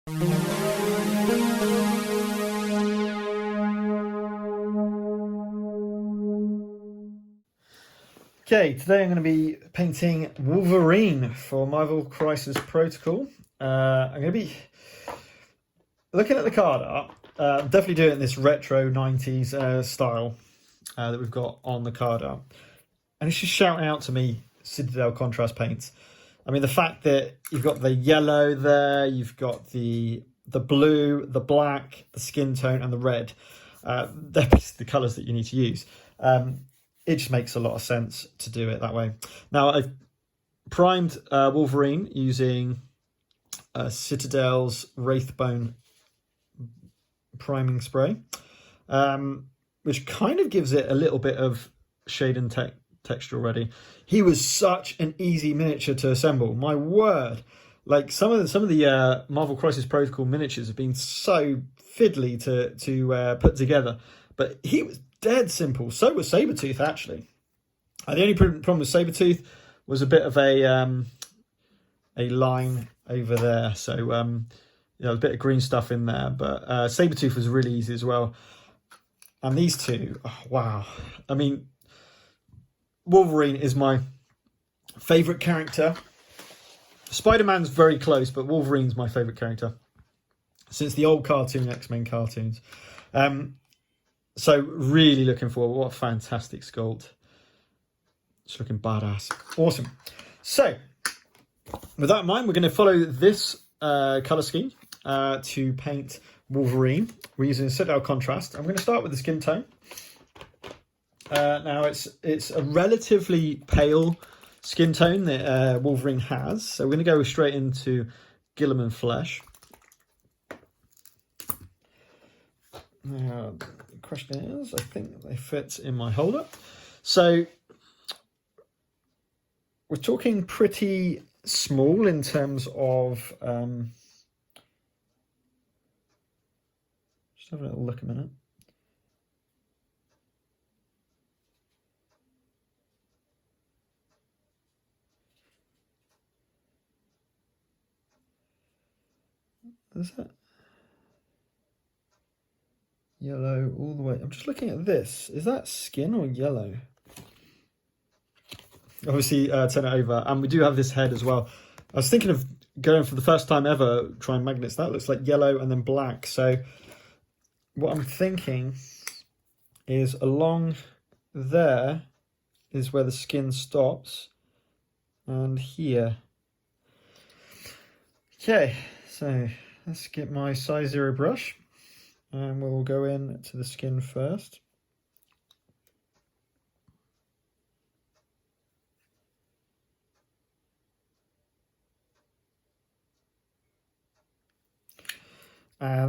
Okay, today I'm going to be painting Wolverine for Marvel Crisis Protocol. I'm going to be looking at the card art. Definitely do it in this retro 90s style that we've got on the card art. And it's just shouting out to me, Citadel Contrast Paints. I mean, the fact that you've got the yellow there, you've got the blue, the black, the skin tone, and the red. They're the colours that you need to use. It just makes a lot of sense to do it that way. Now, I've primed Wolverine using Citadel's Wraithbone priming spray, which kind of gives it a little bit of shade and texture already. He was such an easy miniature to assemble. My word. Like some of the Marvel Crisis Protocol miniatures have been so fiddly to put together, but he was dead simple. So was Sabretooth, actually. The only problem with Sabretooth was a bit of a line over there. So, a bit of green stuff in there. But Sabretooth was really easy as well. And these two, oh, wow. I mean, Wolverine is my favourite character. Spider-Man's very close, but Wolverine's my favourite character since the old cartoon, X-Men cartoons. So really looking forward. What a fantastic sculpt. It's looking badass. Awesome. So with that in mind, we're going to follow this colour scheme to paint Wolverine. We're using Citadel Contrast. I'm going to start with the skin tone. Now it's a relatively pale skin tone that Wolverine has. So we're going to go straight into Gilliman Flesh. Now, the question is, I think they fit in my holder. So we're talking pretty small in terms of, just have a little look a minute. Is that yellow all the way? I'm just looking at this. Is that skin or yellow? Obviously, turn it over. And we do have this head as well. I was thinking of going for the first time ever, trying magnets. That looks like yellow and then black. So what I'm thinking is along there is where the skin stops. And here. Okay, so let's get my size 0 brush. And we'll go in to the skin first. I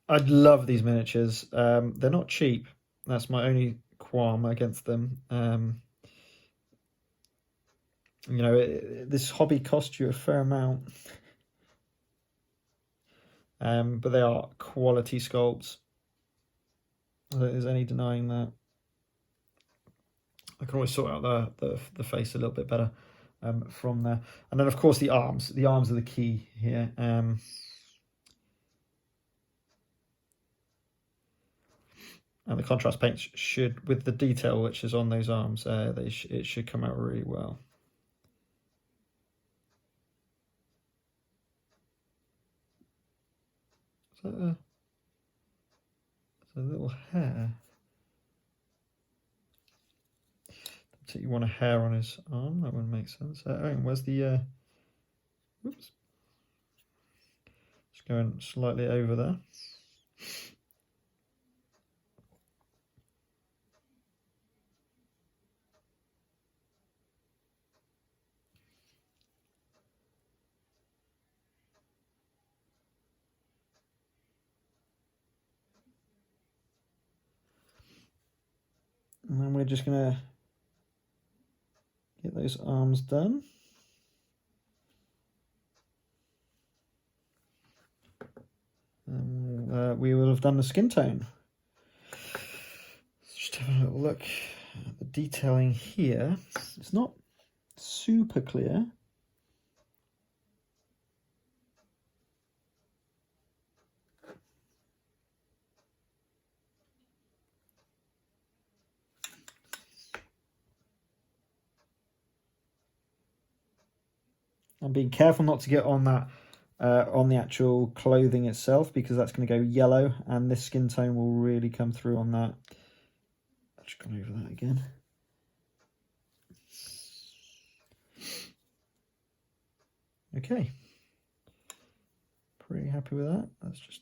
love these miniatures. They're not cheap. That's my only qualm against them. This hobby costs you a fair amount. But they are quality sculpts. I don't think there's any denying that. I can always sort out the face a little bit better from there. And then, of course, the arms. The arms are the key here. And the contrast paints should, with the detail which is on those arms, it should come out really well. Is that a little hair? So you want a hair on his arm? That wouldn't make sense. Where's the? Oops. Just going slightly over there. And then we're just going to get those arms done. And we will have done the skin tone. Just have a little look at the detailing here. It's not super clear. I'm being careful not to get on that on the actual clothing itself, because that's going to go yellow and this skin tone will really come through on that. I've just gone over that again. Okay, pretty happy with that. That's just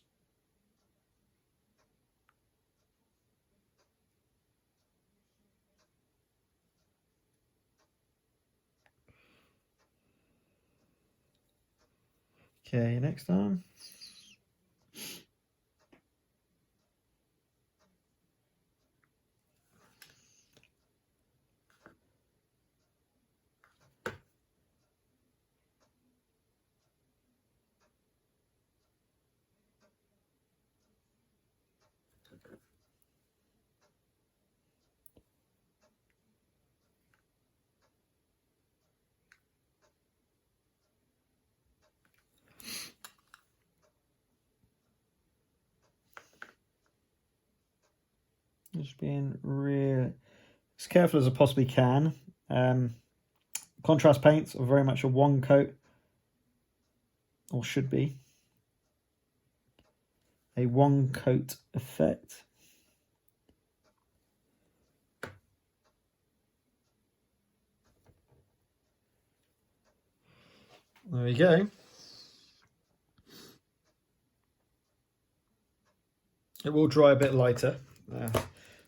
okay. Next arm. Just being real as careful as I possibly can. Contrast paints are very much a one coat, or should be a one coat effect. There we go. It will dry a bit lighter,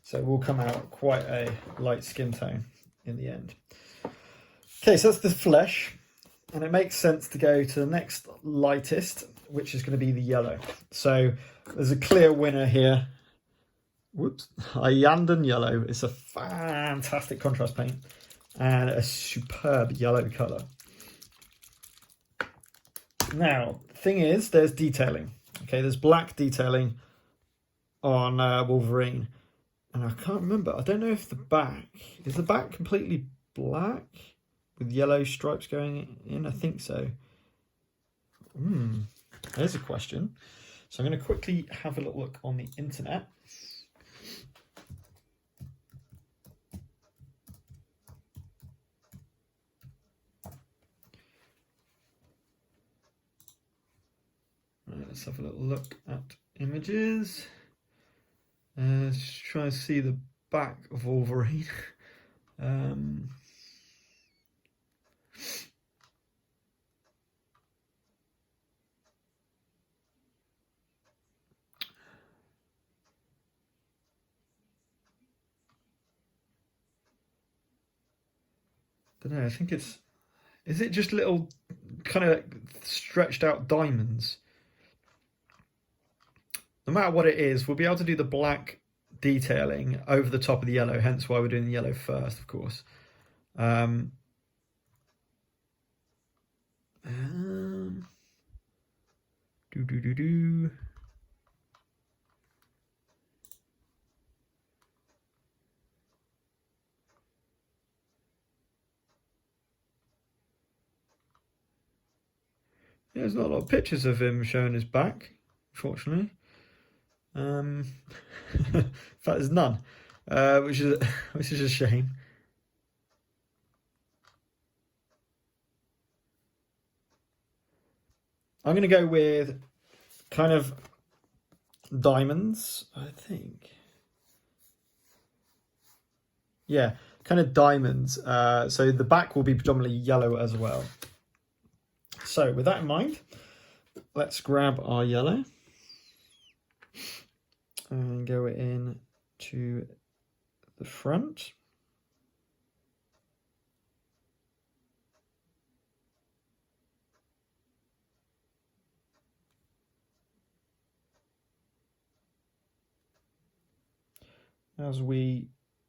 so it will come out quite a light skin tone in the end. Okay, so that's the flesh, and it makes sense to go to the next lightest, which is going to be the yellow. So there's a clear winner here. Whoops, a Yandon yellow. It's a fantastic contrast paint and a superb yellow colour. Now, the thing is, there's detailing. Okay, there's black detailing on Wolverine, and I can't remember. I don't know if the back is the back completely black with yellow stripes going in. I think so. There's a question. So I'm going to quickly have a little look on the internet. Right, let's have a little look at images. Let's try and see the back of Wolverine. Don't know, I think is it just little kind of stretched out diamonds? No matter what it is, we'll be able to do the black detailing over the top of the yellow, hence why we're doing the yellow first, of course. There's not a lot of pictures of him showing his back, unfortunately. In fact, there's none, which is a shame. I'm going to go with kind of diamonds, I think. Yeah, kind of diamonds. So the back will be predominantly yellow as well. So with that in mind, let's grab our yellow and go in to the front. As we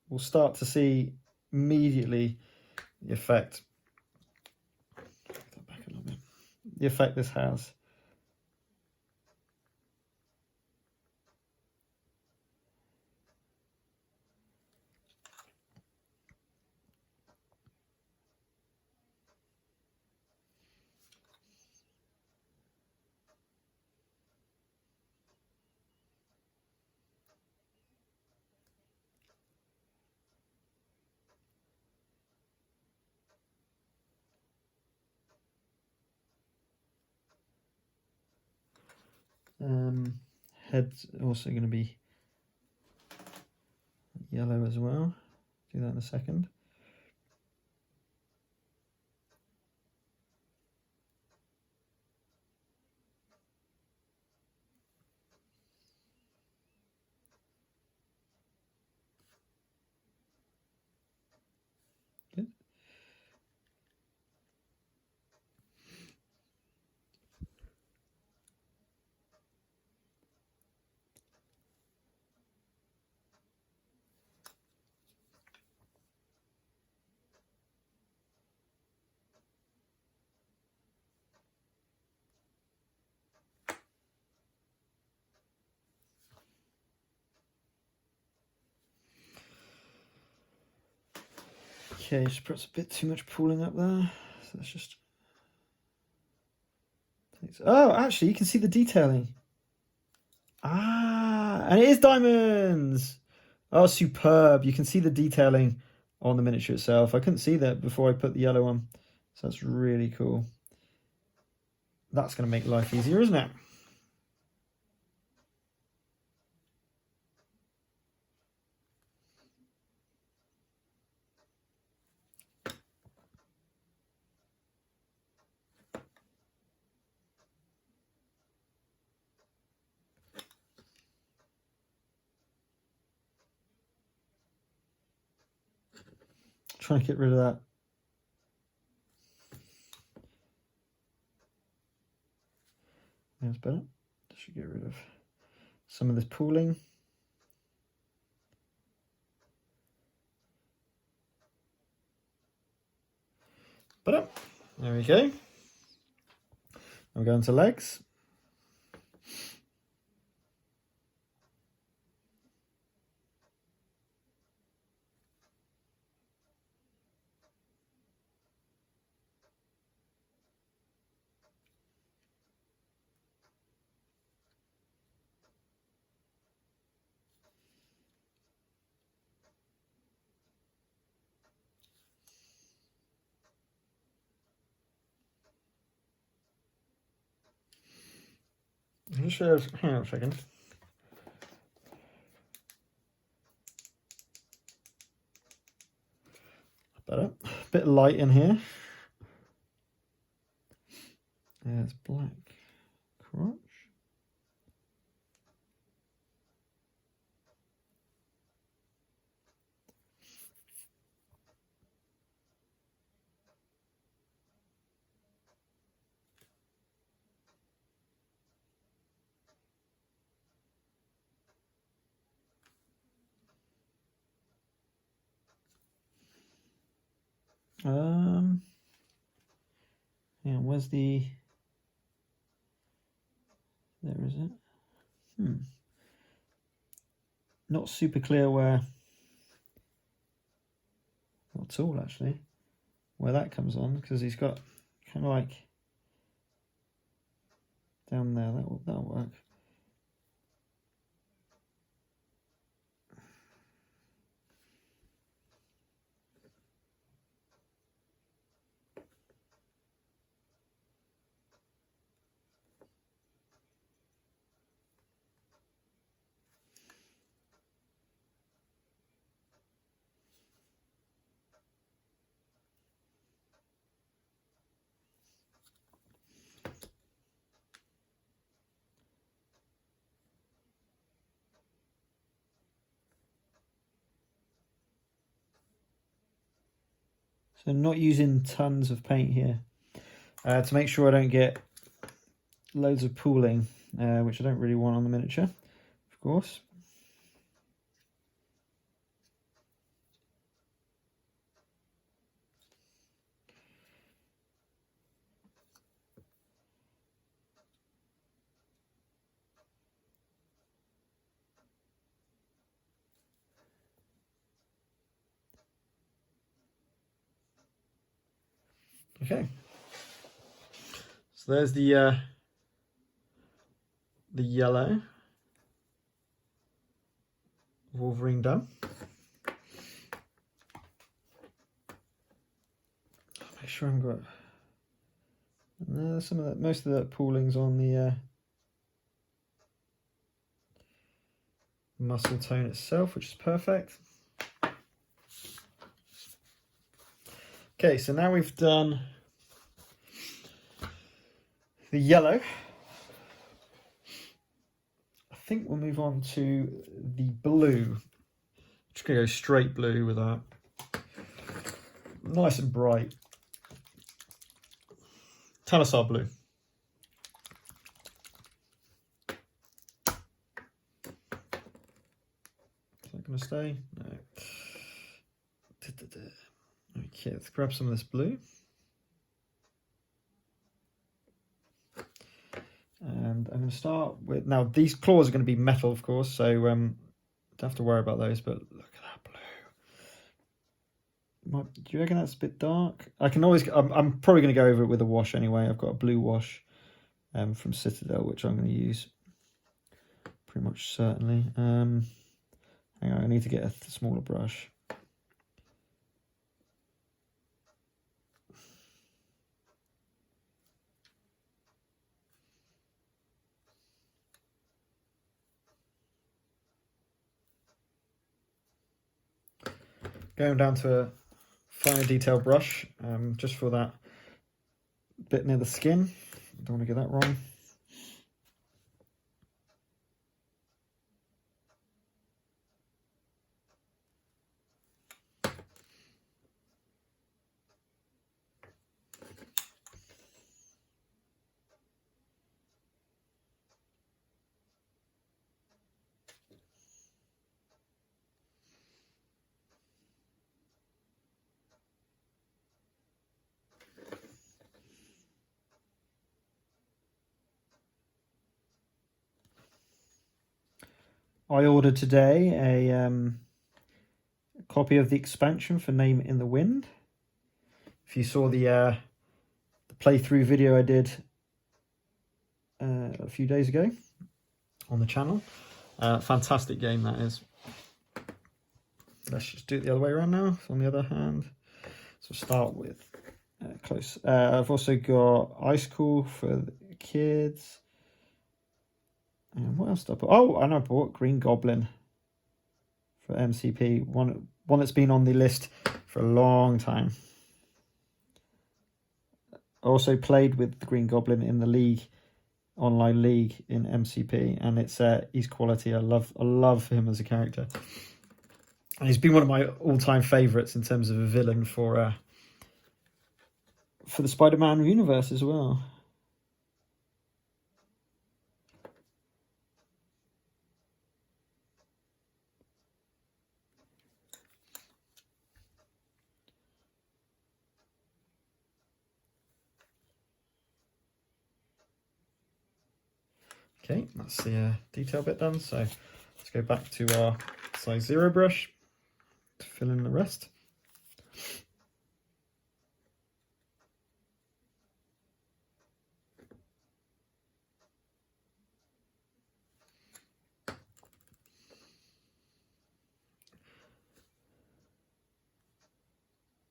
will start to see immediately the effect. Back a little bit. The effect this has. Head's also going to be yellow as well. Do that in a second. Good. Okay, just perhaps a bit too much pooling up there. So let's just... Oh, actually, you can see the detailing. Ah, and it is diamonds. Oh, superb. You can see the detailing on the miniature itself. I couldn't see that before I put the yellow on. So that's really cool. That's going to make life easier, isn't it? Trying to get rid of that. That's better. Should get rid of some of this pooling. But there we go. I'm going to legs. Just hang on a second. Better. A bit light in here. There's black crotch. Yeah, where's the... There is it. Not super clear where... Not at all, actually. Where that comes on, because he's got kind of like... Down there, that'll work. So not using tons of paint here to make sure I don't get loads of pooling, which I don't really want on the miniature, of course. Okay, so there's the yellow Wolverine done. Make sure I've got some of that. Most of that pooling's on the muscle tone itself, which is perfect. Okay, so now we've done the yellow. I think we'll move on to the blue. Just gonna go straight blue with that. Nice and bright. Talisar blue. Is that gonna stay? No. Okay, let's grab some of this blue. And I'm going to start with, now these claws are going to be metal, of course, so don't have to worry about those, but look at that blue. Do you reckon that's a bit dark? I can always, I'm probably going to go over it with a wash anyway. I've got a blue wash from Citadel, which I'm going to use pretty much certainly. Hang on, I need to get a smaller brush. Going down to a finer detail brush, just for that bit near the skin. Don't want to get that wrong. I ordered today a copy of the expansion for Name in the Wind. If you saw the playthrough video I did a few days ago on the channel, fantastic game that is. Let's just do it the other way around now. So on the other hand, so start with close. I've also got Ice Cool for the kids. And what else did I put? Oh, and I bought Green Goblin for MCP. One that's been on the list for a long time. I also played with the Green Goblin in the league, online league in MCP, and he's quality. I love him as a character. And he's been one of my all-time favourites in terms of a villain for the Spider-Man universe as well. Okay, that's the detail bit done. So let's go back to our size 0 brush to fill in the rest.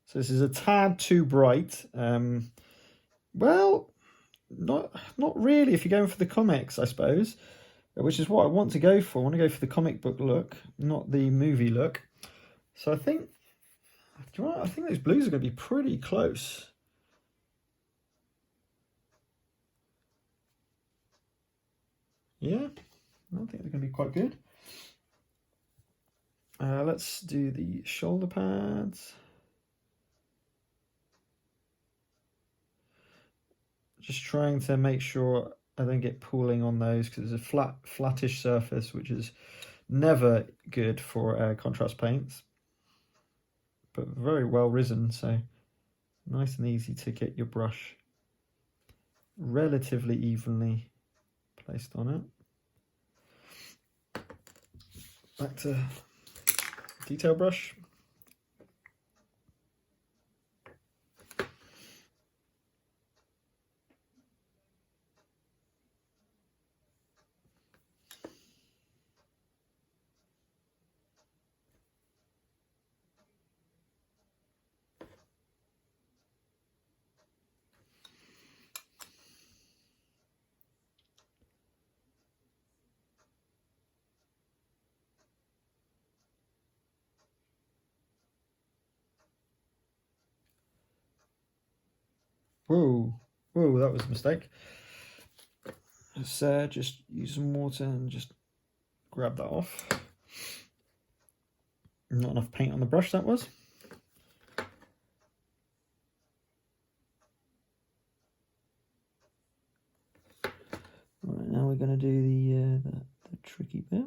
So this is a tad too bright. Well, not really if you're going for the comics, I suppose, which is what I want to go for. I want to go for the comic book look, not the movie look. So I think, do you know what? I think those blues are going to be pretty close. Yeah, I think they're going to be quite good. Let's do the shoulder pads. Just trying to make sure I don't get pooling on those because it's a flattish surface, which is never good for contrast paints, but very well risen, so nice and easy to get your brush relatively evenly placed on it. Back to detail brush. Whoa, that was a mistake. Let's just use some water and just grab that off. Not enough paint on the brush, that was. Right, now we're going to do the tricky bit.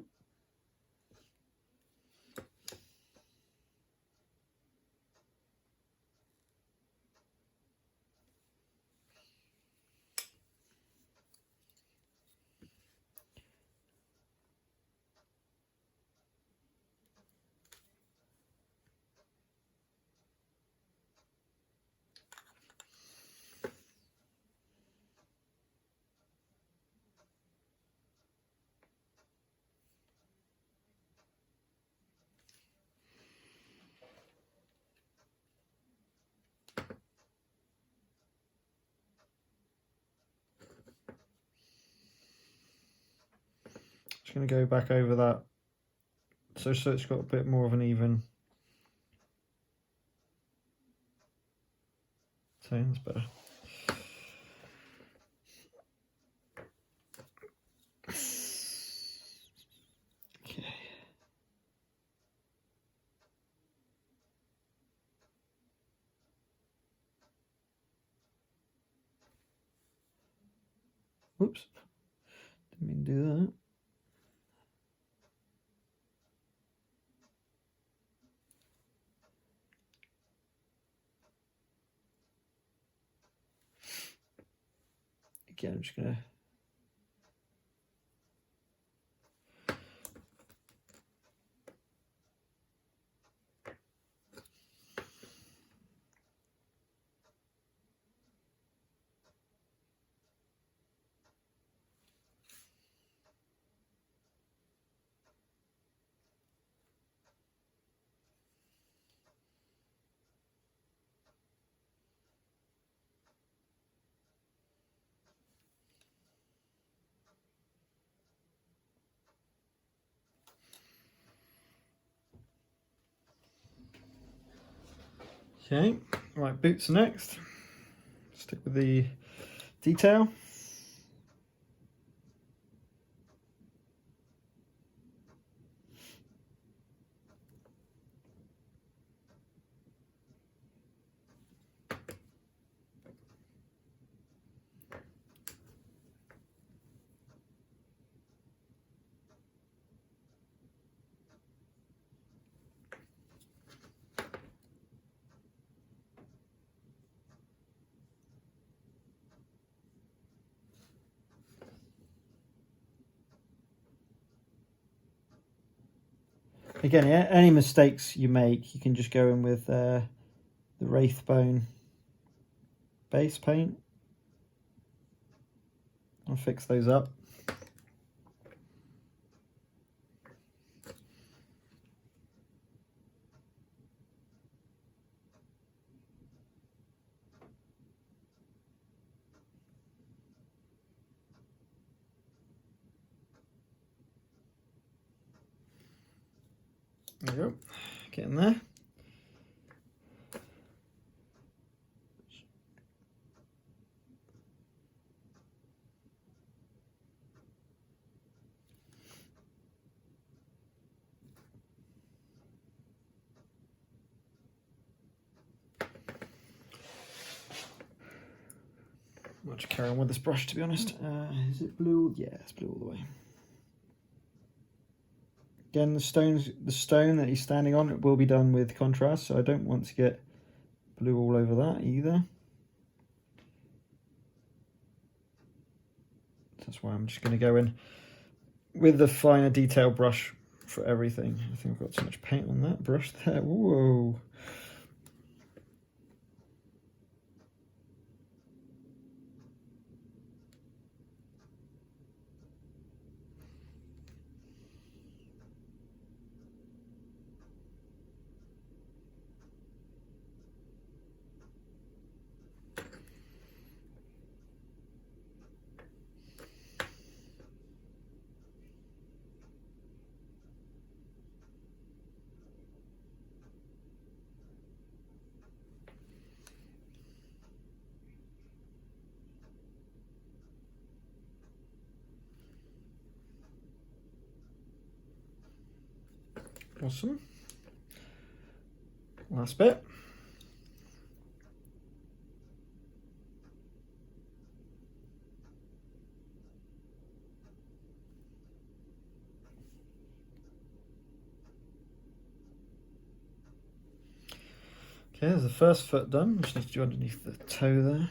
Just going to go back over that so it's got a bit more of an even tone. That's better. Okay. Whoops, didn't mean to do that. Again, I'm just going to okay, right, boots next. Stick with the detail. Again, yeah, any mistakes you make, you can just go in with the Wraithbone base paint and fix those up. There we go, getting there. I'll just carry on with this brush, to be honest. Is it blue? Yeah, it's blue all the way. Again, the stone that he's standing on, it will be done with contrast, so I don't want to get blue all over that either. That's why I'm just going to go in with the finer detail brush for everything. I think I've got too much paint on that brush there. Whoa. Awesome. Last bit. Okay, there's the first foot done. Just need to do underneath the toe there.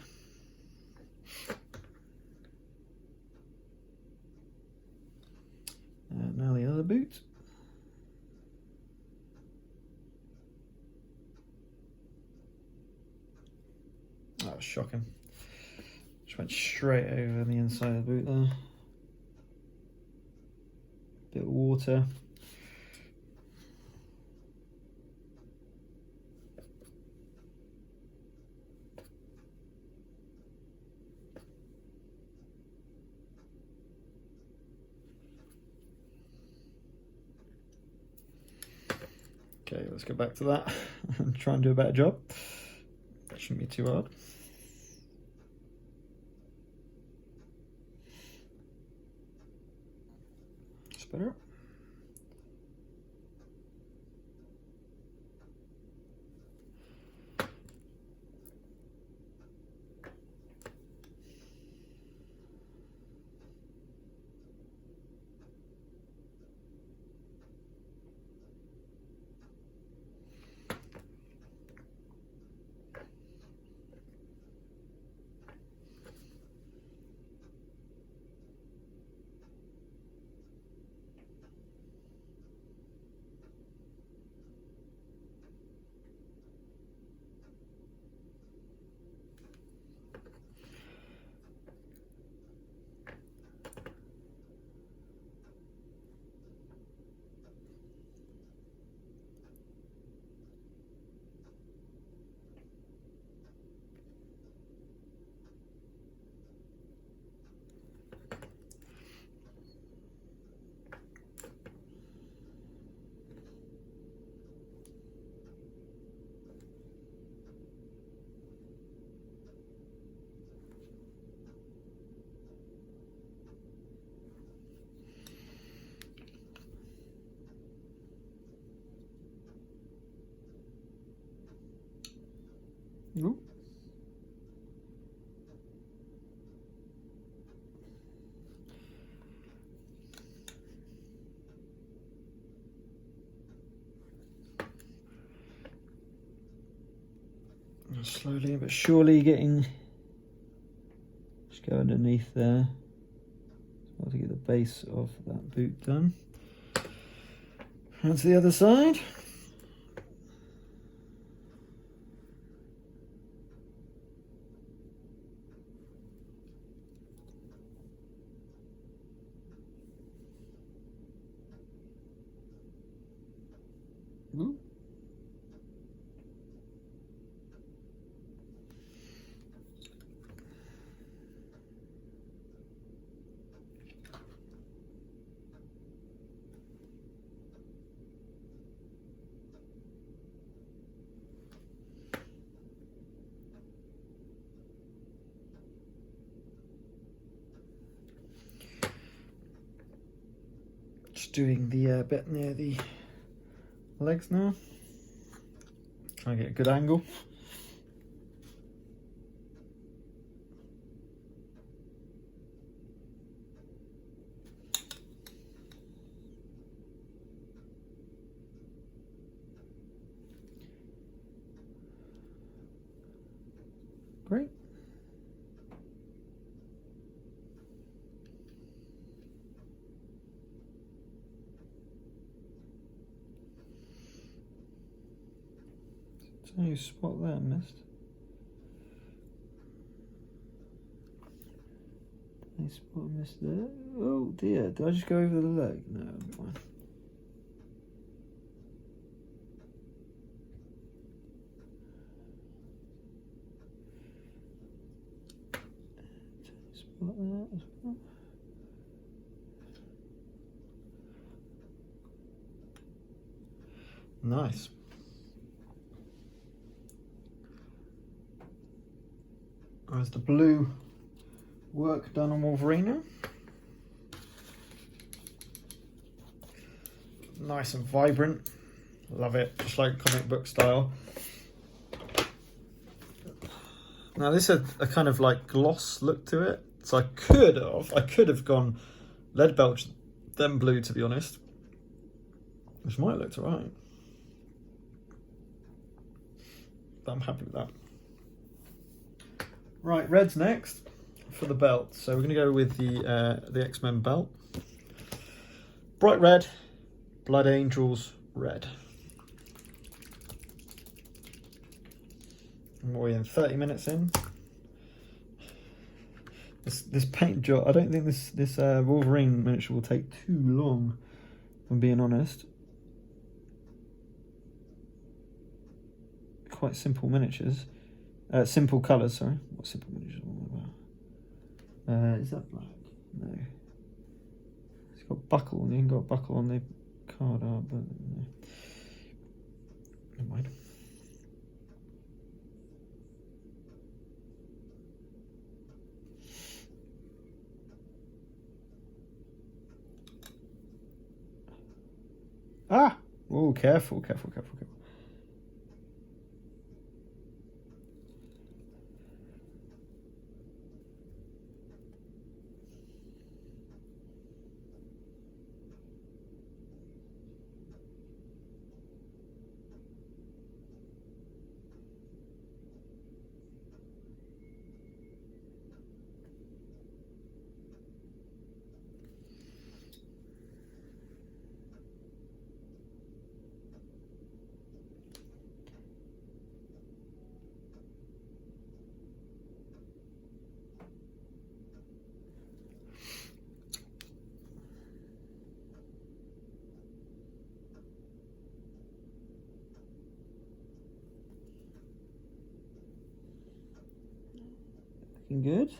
And now the other boot. That was shocking. Just went straight over the inside of the boot there. Bit of water. Okay, let's go back to that and try and do a better job. That shouldn't be too hard. It's better. Ooh. Slowly but surely getting, just go underneath there. So to get the base of that boot done. And to the other side. Ooh. Just doing the bit near the legs now. Try and get a good angle. Great. So you spot that missed. Did I spot a miss there? Oh dear, did I just go over the leg? No, I'm fine. Spot that as well. Nice. There's the blue work done on Wolverine. Nice and vibrant. Love it, just like comic book style. Now this has a kind of like gloss look to it, so I could have gone lead belch then blue, to be honest, which might look alright, but I'm happy with that. Right, red's next for the belt, so we're going to go with the X-Men belt. Bright red, Blood Angels red. And we're in 30 minutes in. This paint job, I don't think this Wolverine miniature will take too long, if I'm being honest. Quite simple miniatures. Simple colours, sorry. What simple miniatures am I about? Is that black? No. It's got buckle, and you ain't got buckle on the card art, but no. Never mind. Ah! Oh, careful, careful, careful, careful. Looking good.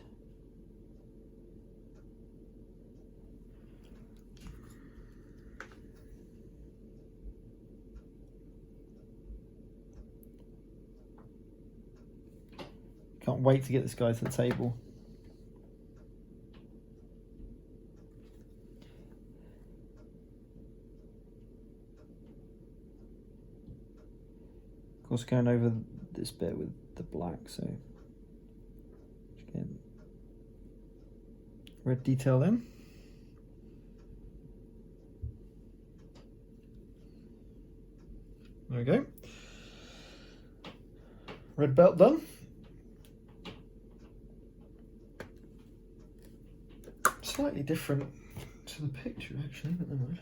Can't wait to get this guy to the table. Of course, going over this bit with the black, so again, red detail in. There we go. Red belt done. Slightly different to the picture, actually, but never mind.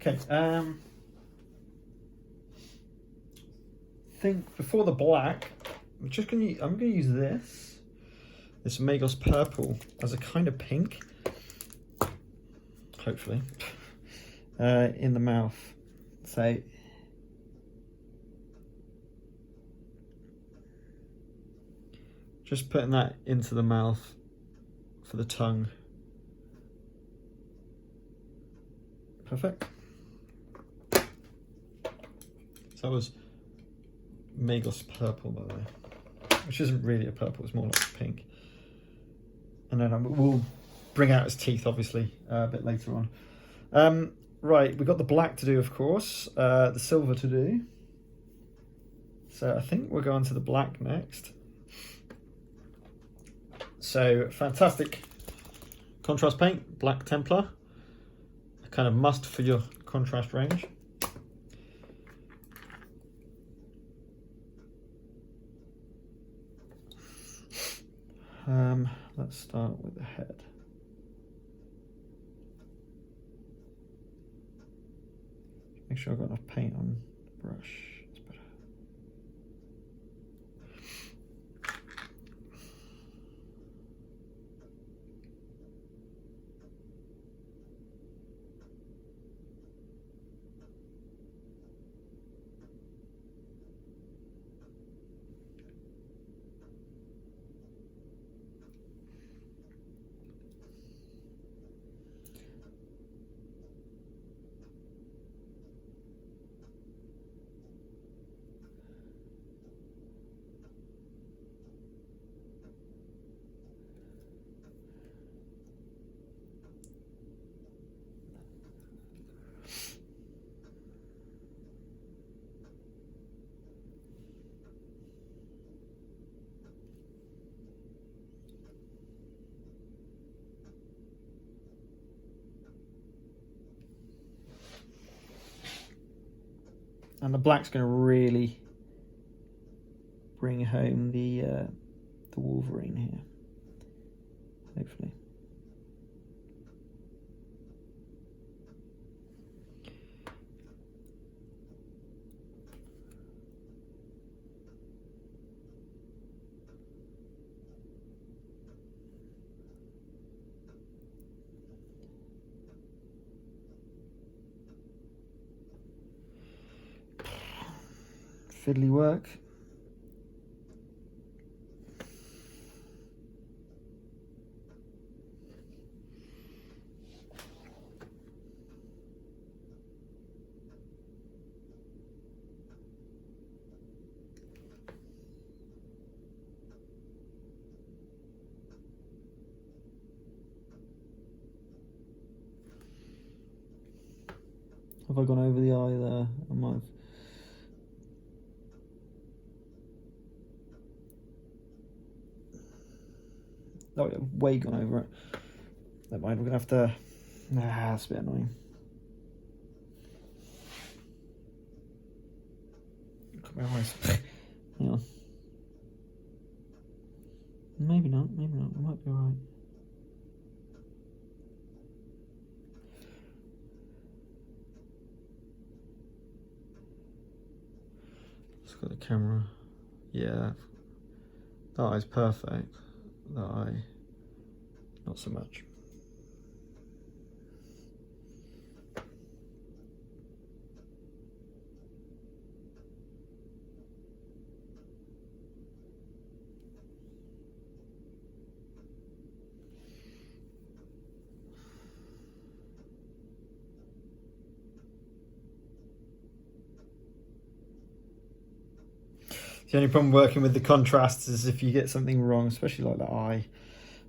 Okay, think before the black, I'm gonna use this Magos purple as a kind of pink, hopefully, in the mouth. So just putting that into the mouth for the tongue. Perfect. So that was Magos purple, by the way, which isn't really a purple, it's more like pink. And then we'll bring out his teeth, obviously, a bit later on. Right, we've got the black to do, of course, the silver to do. So I think we're going to the black next. So, fantastic contrast paint, Black Templar. A kind of must for your contrast range. Let's start with the head. Make sure I've got enough paint on the brush. That's better. And the black's going to really bring home the Wolverine here, hopefully. Fiddly work. Have I gone over the eye there? I might have. Oh, yeah, way gone over it. Never mind, we're going to have to... that's a bit annoying. Look at my eyes. Hang on. Maybe not, we might be alright. Just got the camera. Yeah. That eye's perfect. That eye, not so much. The only problem working with the contrasts is if you get something wrong, especially like the eye,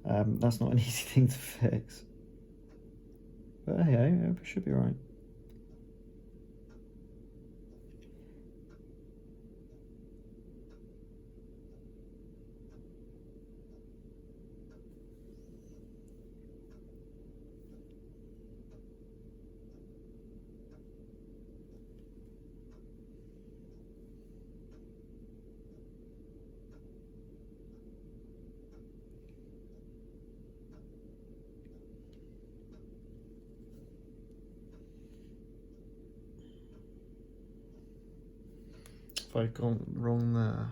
that's not an easy thing to fix. But hey, it should be right. If I've gone wrong there.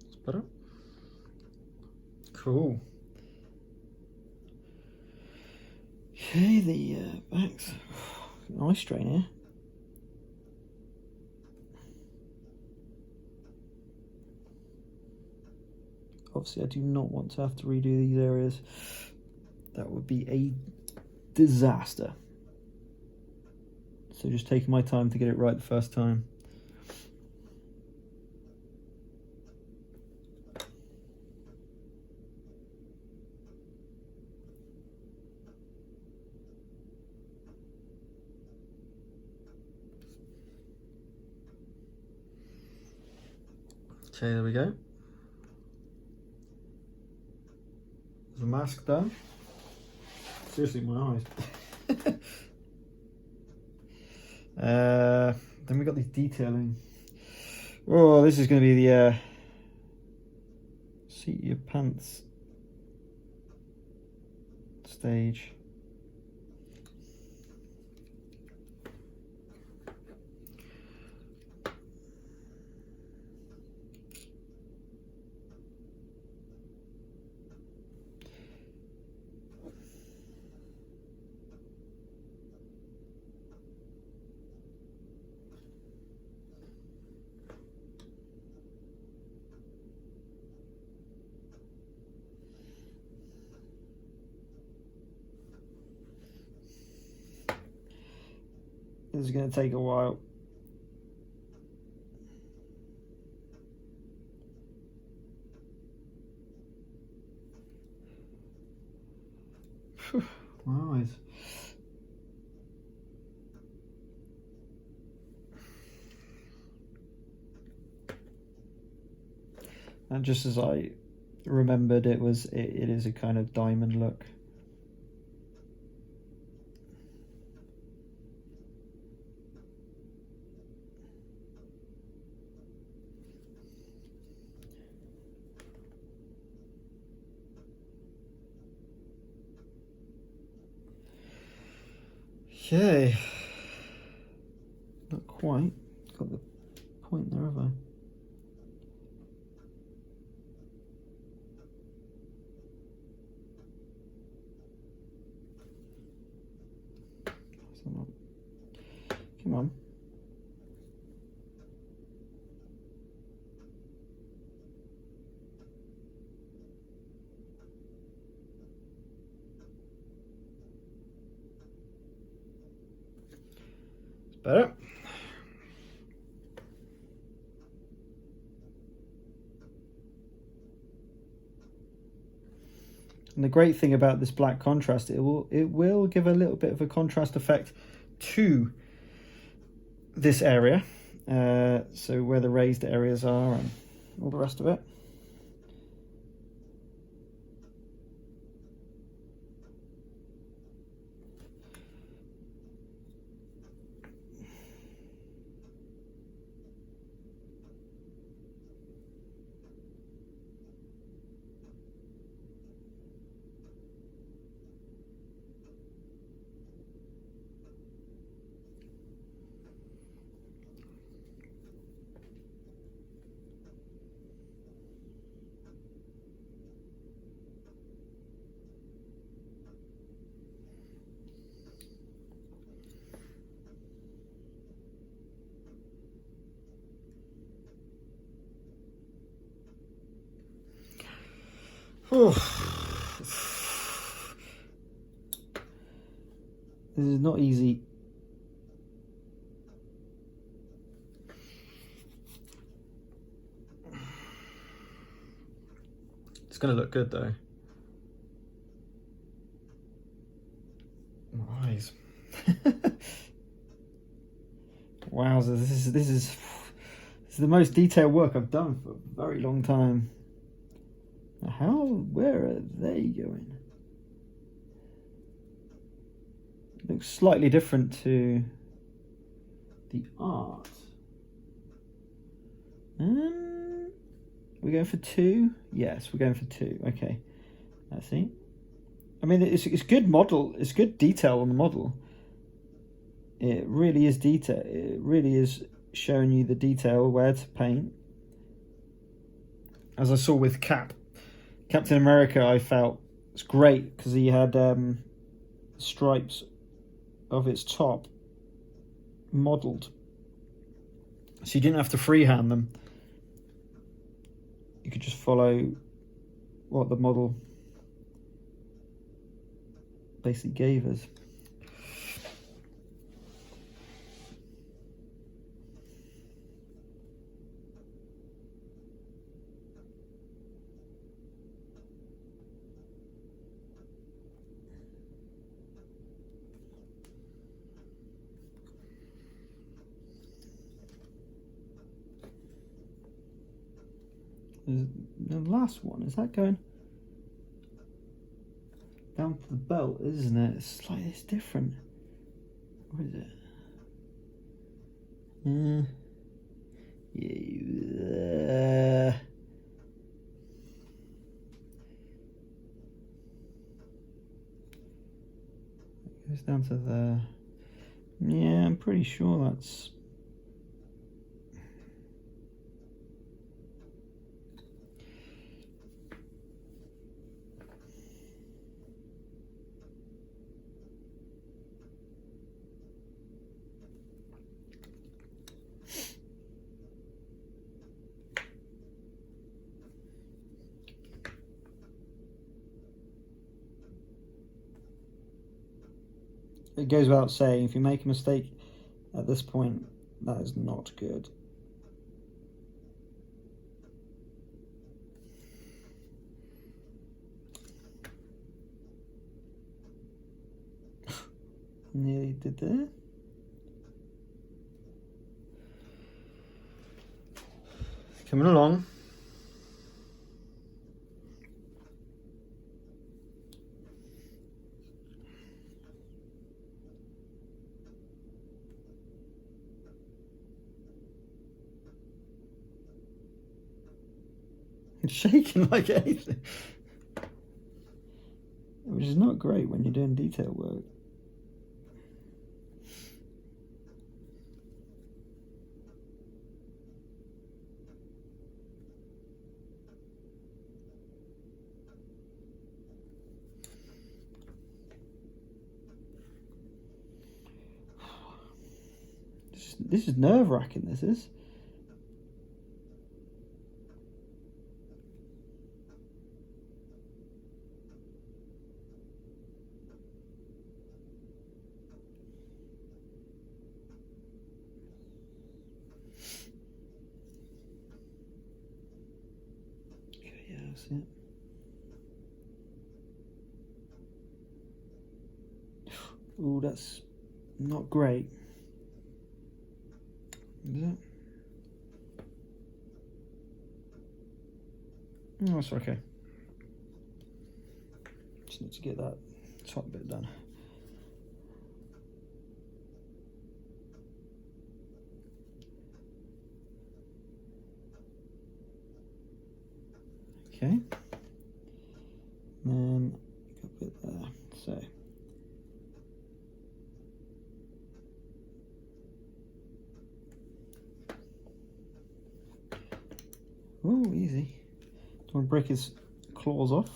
It's better. Cool. Okay, the back's eye strain here. Obviously, I do not want to have to redo these areas. That would be a disaster. So just taking my time to get it right the first time. Okay, there we go. Is the mask done? Seriously, my eyes. Then we got these detailing. Oh, this is going to be the seat your pants stage. This is going to take a while. My eyes. And just as I remembered, it is a kind of diamond look. Okay. Not quite. Got the point there, have I? Come on. It's better. And the great thing about this black contrast, it will give a little bit of a contrast effect to this area, so where the raised areas are and all the rest of it. This is not easy. It's going to look good though. My eyes. Wow, this is the most detailed work I've done for a very long time. Where are they going? It looks slightly different to the art. We're going for 2? Yes, we're going for 2. Okay, I see. I mean, it's good model. It's good detail on the model. It really is detail. It really is showing you the detail where to paint. As I saw with Captain America, I felt it's great because he had stripes of its top modelled, so you didn't have to freehand them. You could just follow what the model basically gave us. The last one, is that going down to the belt, isn't it? It's different. What is it? Yeah. It goes down to there. Yeah, I'm pretty sure that's... It goes without saying, if you make a mistake at this point, that is not good. Nearly did there. Coming along. It's shaking like anything. Which is not great when you're doing detail work. This is nerve-wracking, this is. Yeah, that's it. Oh, that's not great. Is it? No, it's okay. Just need to get that top bit done. Okay. Then a bit there. So. Oh, easy. Don't want to break his claws off.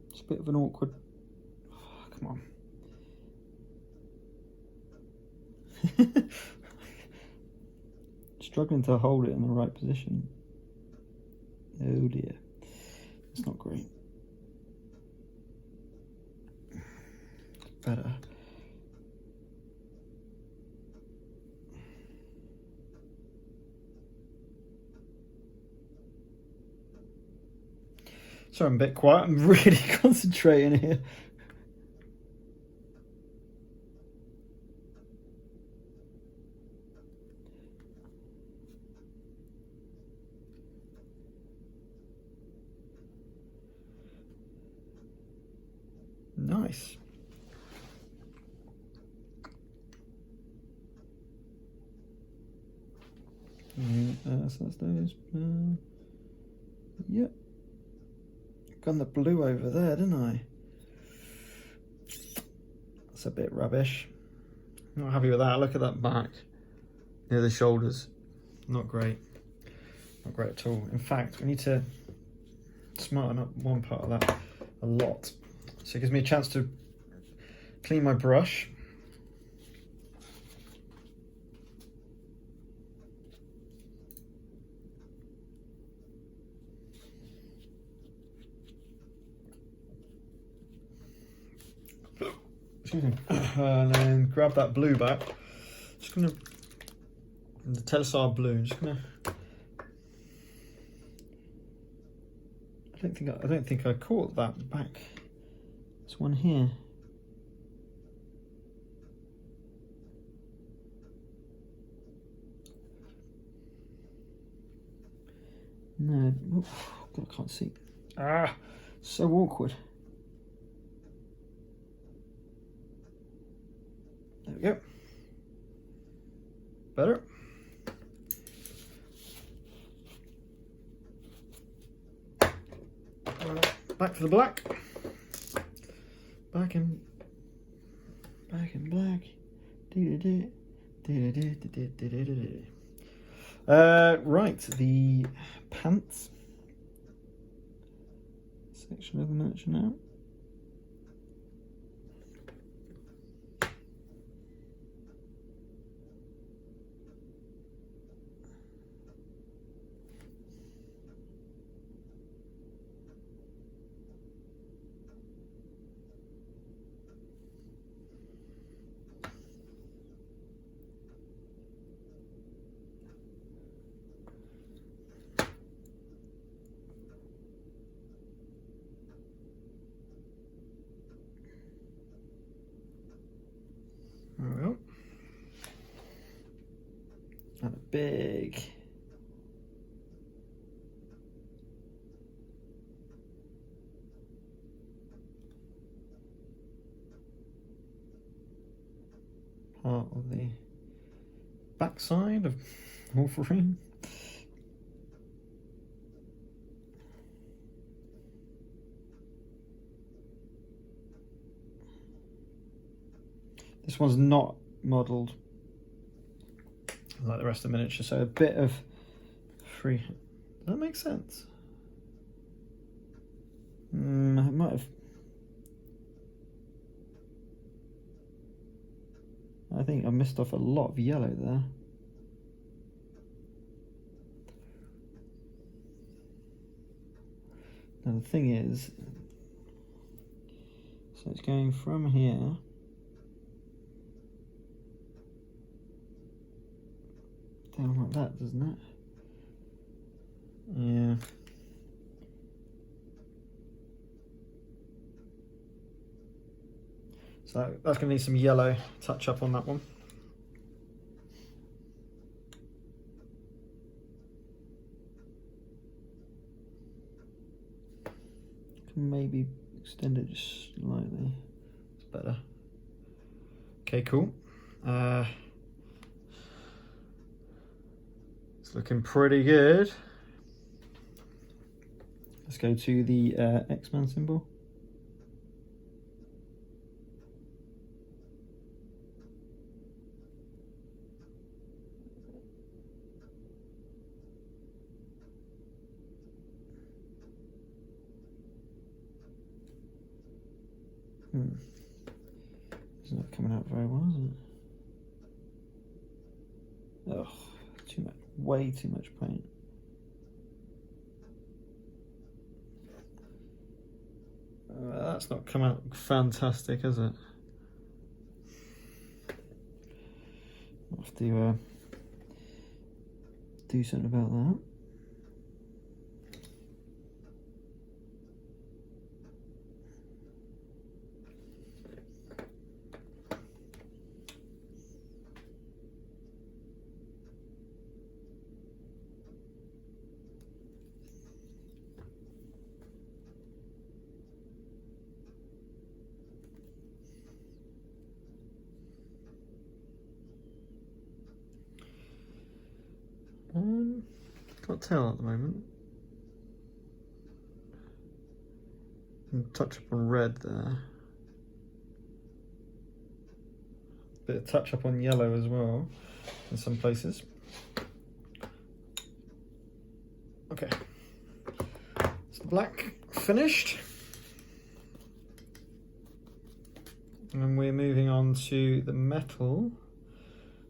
It's a bit of an awkward. Oh, come on. Struggling to hold it in the right position. Oh dear. It's not great. Better. Sorry, I'm a bit quiet. I'm really concentrating here. Nice. So that's those. Yep. Got the blue over there, didn't I? That's a bit rubbish. Not happy with that. Look at that back near the shoulders. Not great. Not great at all. In fact, we need to smarten up one part of that a lot. So it gives me a chance to clean my brush. Excuse me. And then grab that blue back. Just gonna, the Telesar blue. Just gonna. I don't think I caught that back. This one here. No, oh, God, I can't see. Ah, so awkward. There we go. Better. Back to the black. Back in black. Right, the pants section of the miniature now. And a big part of the backside of Wolverine. This one's not modelled like the rest of the miniature, so a bit of free. Does that make sense? It might have. I think I missed off a lot of yellow there. Now the thing is, so it's going from here down like that, doesn't it? Yeah. So that's going to need some yellow touch up on that one. Can maybe extend it just slightly. It's better. Okay, cool. It's looking pretty good. Let's go to the X-Men symbol. It's not coming out very well, is it? Ugh, too much, way too much paint. That's not come out fantastic, is it? I'll have to do something about that. Can't tell at the moment. Touch up on red there. Bit of touch up on yellow as well in some places. Okay, so black finished. And we're moving on to the metal.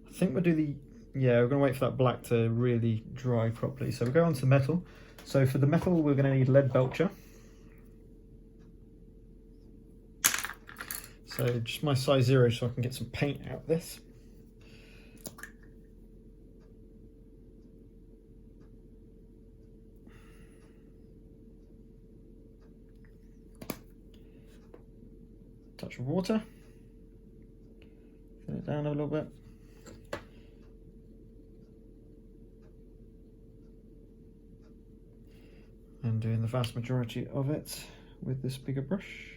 I think we'll do the, yeah, we're going to wait for that black to really dry properly. So we'll go on to metal. So for the metal, we're going to need lead belcher. So just my size 0 so I can get some paint out of this. Touch of water. Thin it down a little bit. And doing the vast majority of it with this bigger brush.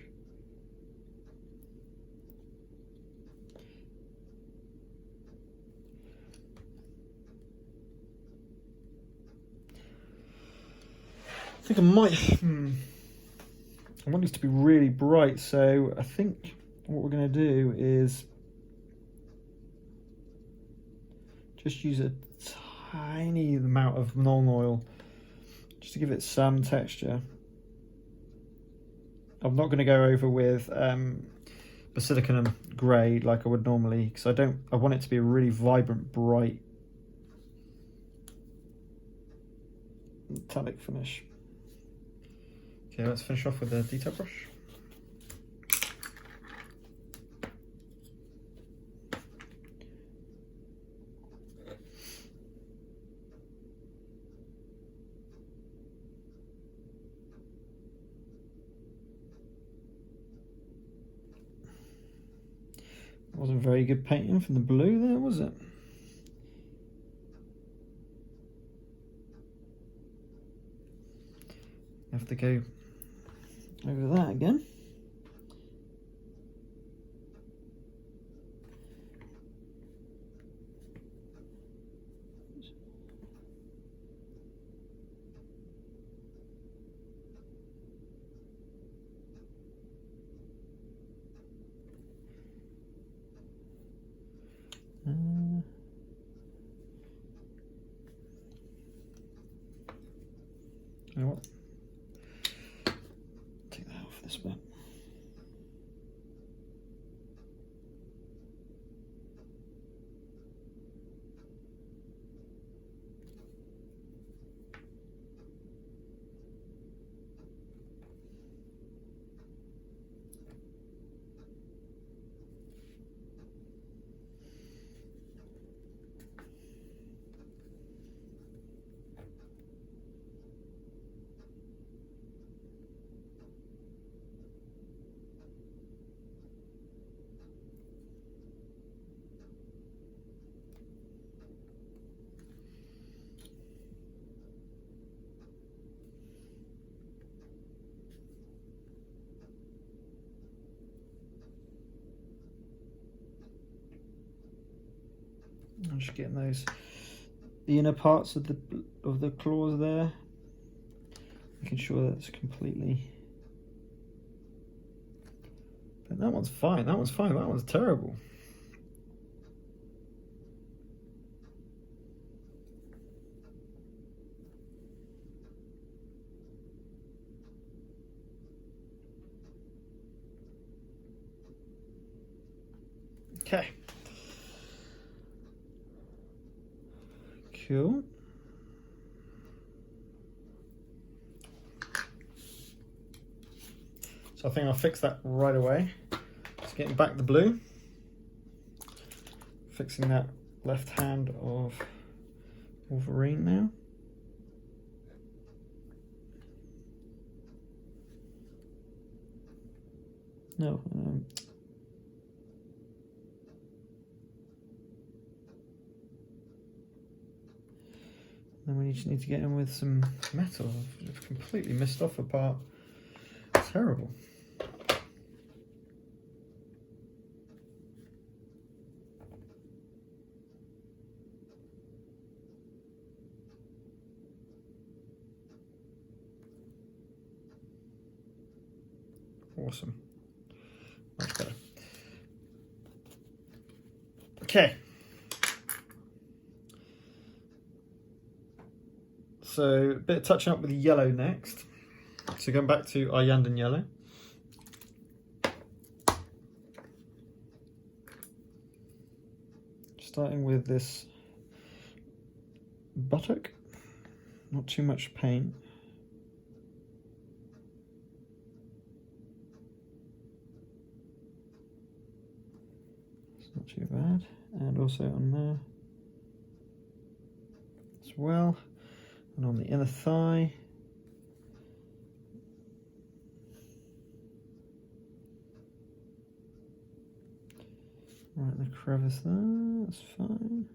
I think I might, I want these to be really bright, so I think what we're going to do is just use a tiny amount of non-oil just to give it some texture. I'm not going to go over with basilicum grey like I would normally, because I want it to be a really vibrant, bright metallic finish. Okay, let's finish off with the detail brush. Wasn't very good painting from the blue there, was it? have to go over that again. You know what? Take that off this bit. I'm just getting the inner parts of the claws there, making sure that's completely. But that one's fine. That one's fine. That one's terrible. Okay. Cool. So I think I'll fix that right away. Just getting back the blue. Fixing that left hand of Wolverine now. No. Then we just need to get in with some metal. I've completely missed off a part. Terrible. Awesome. Much better. Okay. So a bit of touching up with yellow next. So going back to our Yandan yellow. Starting with this buttock. Not too much paint. It's not too bad. And also on there as well. And on the inner thigh. Right, the crevice there, that's fine.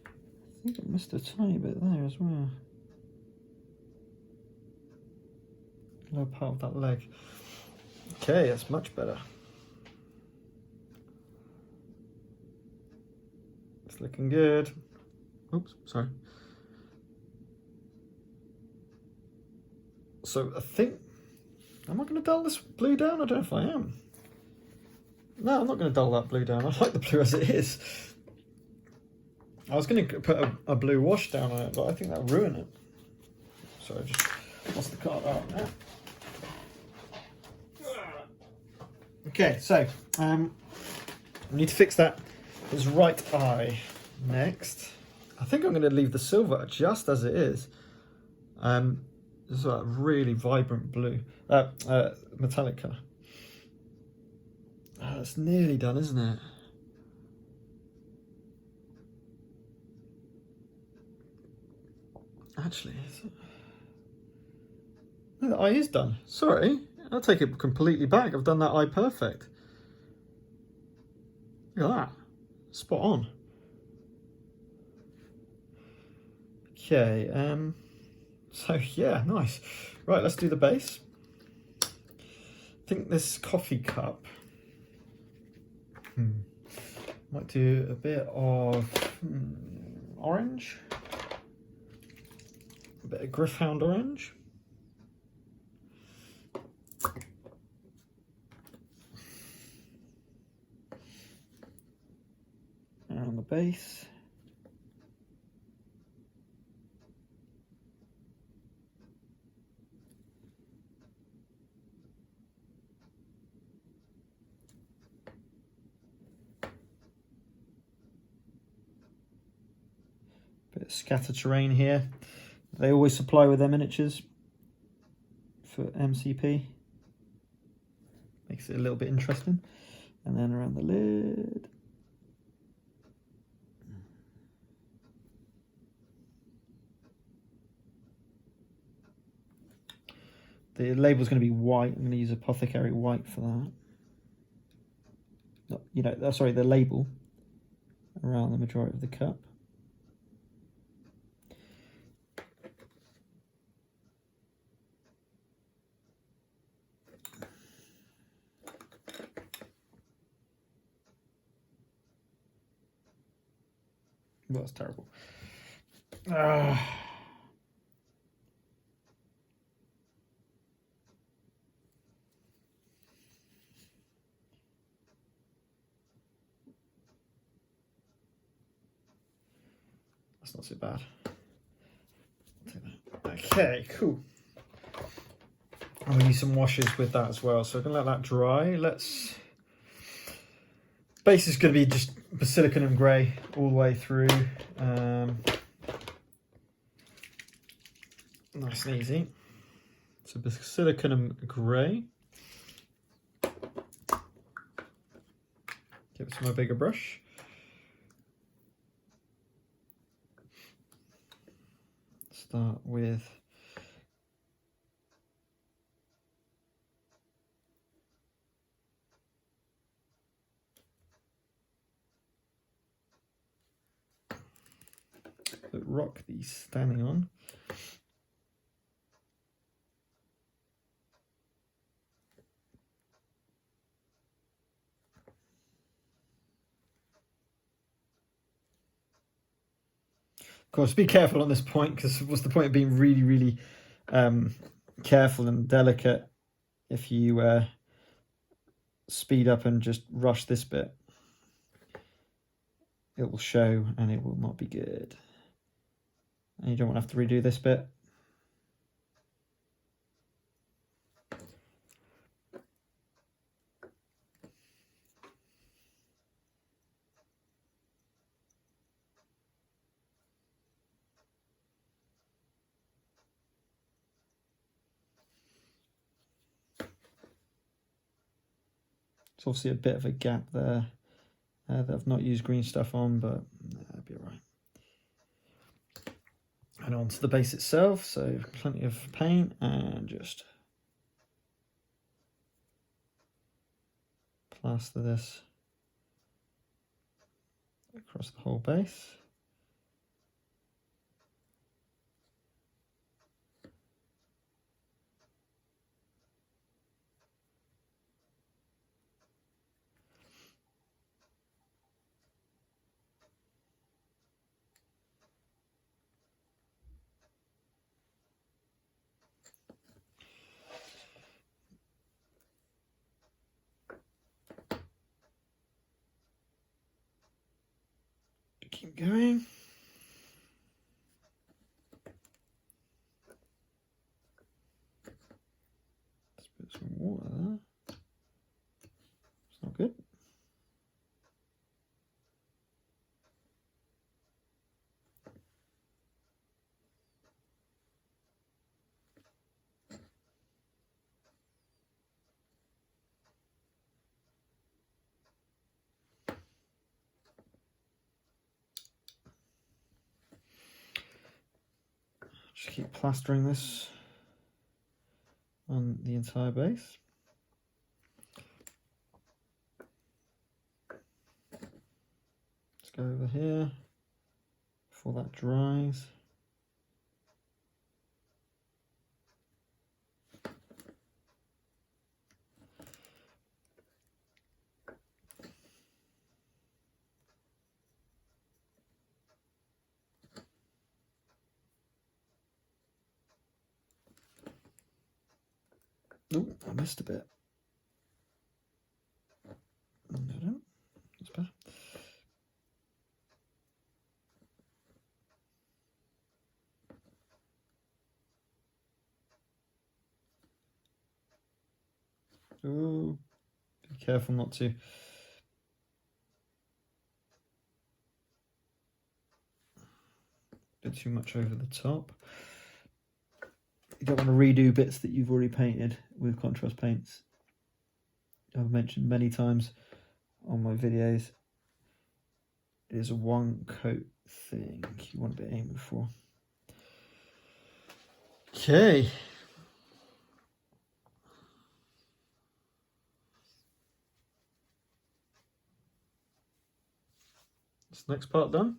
I think I missed a tiny bit there as well. Lower part of that leg. Okay, that's much better. It's looking good. Oops, sorry. So I think, am I going to dull this blue down? I don't know if I am. No, I'm not going to dull that blue down. I like the blue as it is. I was going to put a blue wash down on it, but I think that'll ruin it. So I just lost the card out now. Okay, so I need to fix that. His right eye next. I think I'm going to leave the silver just as it is. This is a really vibrant blue, metallic colour. Oh, it's nearly done, isn't it? Actually, no, the eye is done. Sorry, I'll take it completely back. I've done that eye perfect. Look at that. Spot on. Okay, so yeah, nice. Right, let's do the base. I think this coffee cup might do a bit of orange, a bit of Gryph-hound orange. And on the base. Bit of scatter terrain here. They always supply with their miniatures for MCP. Makes it a little bit interesting. And then around the lid. The label's going to be white. I'm going to use Apothecary White for that. No, you know, sorry, the label around the majority of the cup. Well, that's terrible. That's not too bad. Okay, cool. I'm gonna use some washes with that as well, so I'm gonna let that dry. Base is gonna be just Basilicanum grey all the way through. Nice and easy. So Basilicanum grey. Give it to my bigger brush. Start with the rock that he's standing on. Of course, be careful on this point, because what's the point of being really, really careful and delicate if you speed up and just rush this bit? It will show and it will not be good. And you don't want to have to redo this bit. It's obviously a bit of a gap there that I've not used green stuff on, but that'll be all right. And on to the base itself, so plenty of paint and just plaster this across the whole base. Keep going. Let's put some water there. It's not good. Just keep plastering this on the entire base. Let's go over here before that dries. Oh, I missed a bit. No, that's better. Oh, be careful not to. Bit too much over the top. You don't want to redo bits that you've already painted with contrast paints. I've mentioned many times on my videos, it is a one coat thing you want to be aiming for. Okay. This next part done.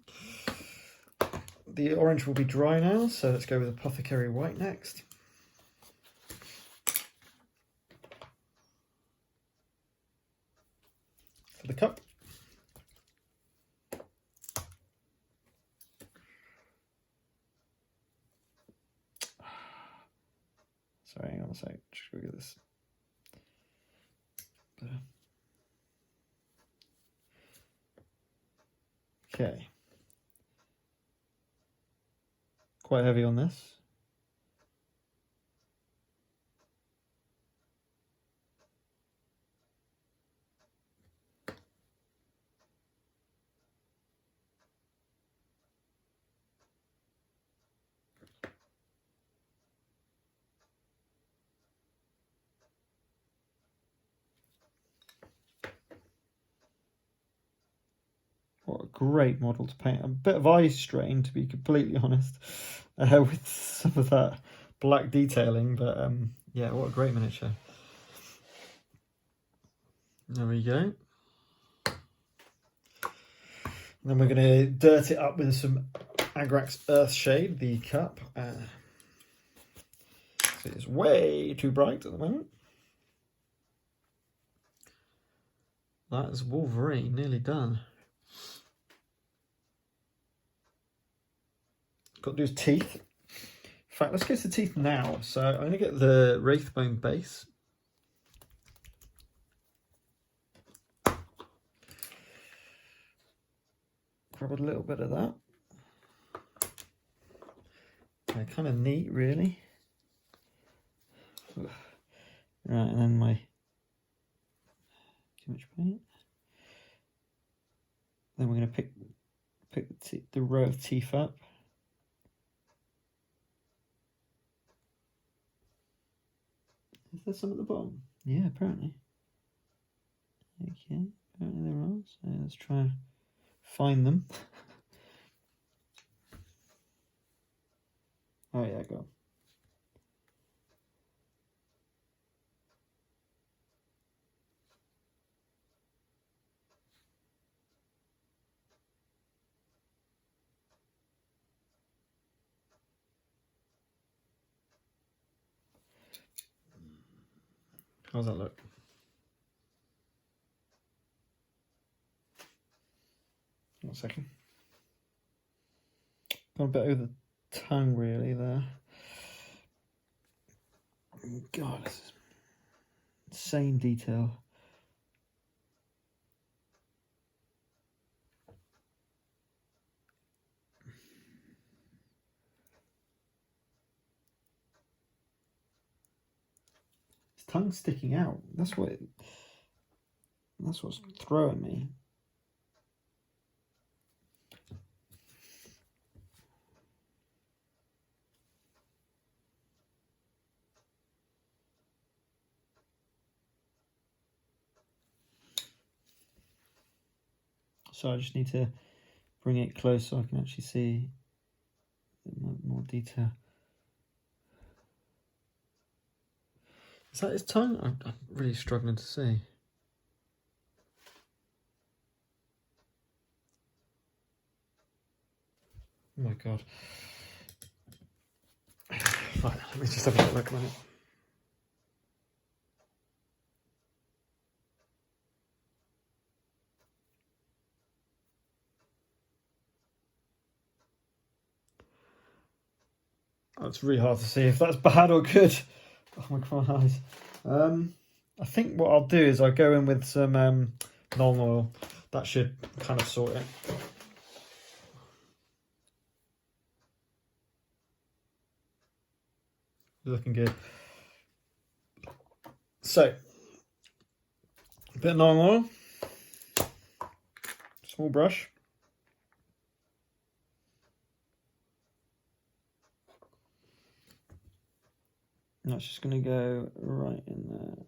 The orange will be dry now, so let's go with Apothecary White next. For the cup. Sorry, hang on a sec. Just go get this. Okay. Quite heavy on this. What a great model to paint. A bit of eye strain, to be completely honest, with some of that black detailing, but yeah, what a great miniature. There we go. And then we're going to dirt it up with some Agrax Earthshade, the cup. So it's way too bright at the moment. That is Wolverine, nearly done. Got to do his teeth. In fact, let's go to the teeth now. So I'm going to get the Wraithbone base. Grab a little bit of that. Okay, kind of neat, really. Right, and then my too much paint. Then we're going to pick the row of teeth up. Is there some at the bottom? Yeah, apparently. Okay, apparently there are. So let's try and find them. Oh yeah, go. How's that look? 1 second. Got a bit over the tongue really there. God, this is same detail. His tongue's sticking out. That's what's throwing me. So I just need to bring it close so I can actually see more detail. Is that his tongue? I'm really struggling to see. Oh my god. Right, let me just have a look at it. Oh, it's really hard to see if that's bad or good. Oh my god, eyes. I think what I'll do is I'll go in with some Nuln Oil. That should kind of sort it. Looking good. So, a bit of Nuln Oil. Small brush. And that's just going to go right in there.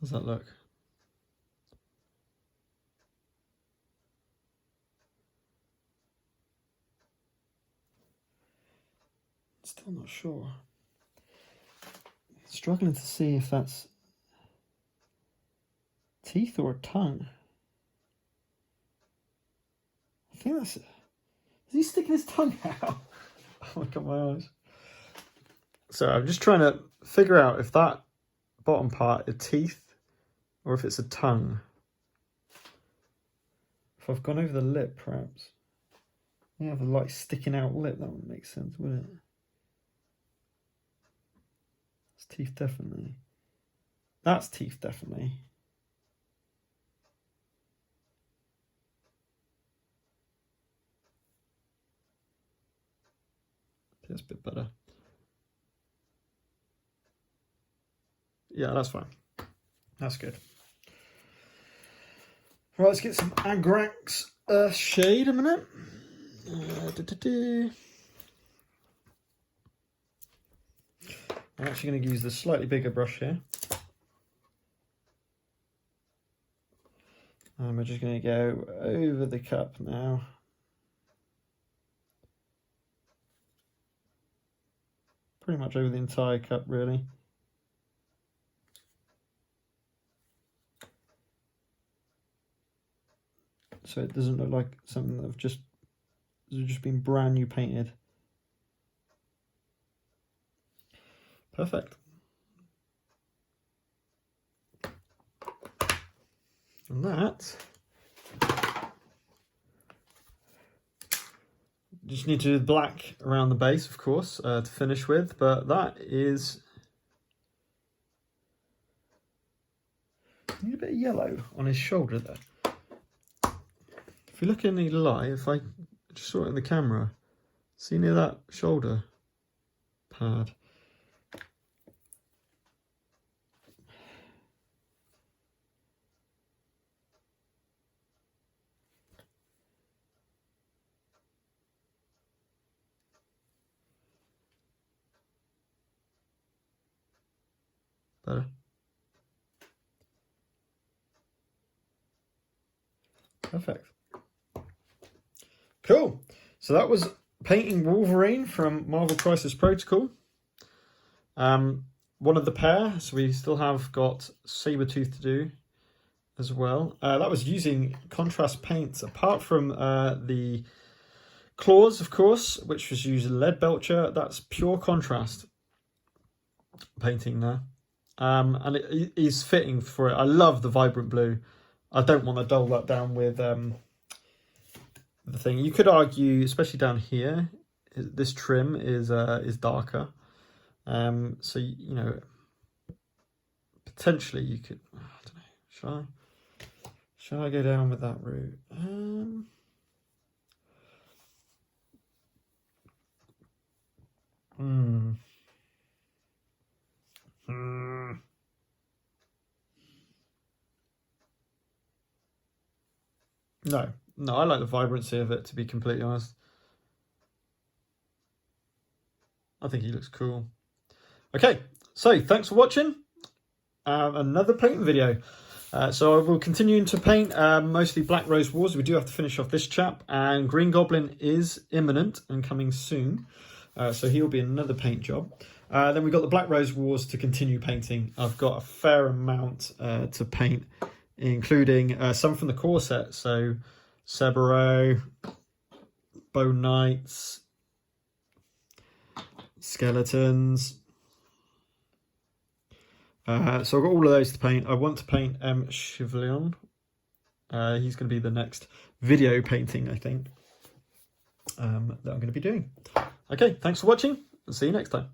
How's that look? Still not sure. Struggling to see if that's teeth or a tongue. I think that's... Is he sticking his tongue out? Oh my god, my eyes. So I'm just trying to figure out if that bottom part is teeth or if it's a tongue. If I've gone over the lip, perhaps. You have a like sticking out lip, that would make sense, wouldn't it? It's teeth, definitely. That's teeth, definitely. That's a bit better. Yeah, that's fine. That's good. Right, let's get some Agrax Earthshade a minute. I'm actually going to use the slightly bigger brush here. And we're just going to go over the cup now. Pretty much over the entire cup, really. So it doesn't look like something that have just been brand new painted. Perfect. And that, just need to do black around the base, of course, to finish with, but that is, need a bit of yellow on his shoulder there. If you look in the light, if I just saw it in the camera, see near that shoulder pad. Better. Perfect. Cool. So that was painting Wolverine from Marvel Crisis Protocol. One of the pair, so we still have got Sabretooth to do as well. That was using contrast paints, apart from the claws, of course, which was using lead belcher. That's pure contrast painting there. And it is fitting for it. I love the vibrant blue. I don't want to dull that down with the thing. You could argue, especially down here, this trim is darker. So you know, potentially you could. I don't know. Shall I go down with that route? No, I like the vibrancy of it, to be completely honest. I think he looks cool. Okay, so thanks for watching another painting video. So I will continue to paint mostly Black Rose Wars. We do have to finish off this chap, and Green Goblin is imminent and coming soon. So he'll be another paint job. Then we've got the Black Rose Wars to continue painting. I've got a fair amount to paint, including some from the core set. So Sebero, Bone Knights, skeletons. So I've got all of those to paint. I want to paint Chivillon. He's going to be the next video painting, I think, that I'm going to be doing. Okay, thanks for watching. See you next time.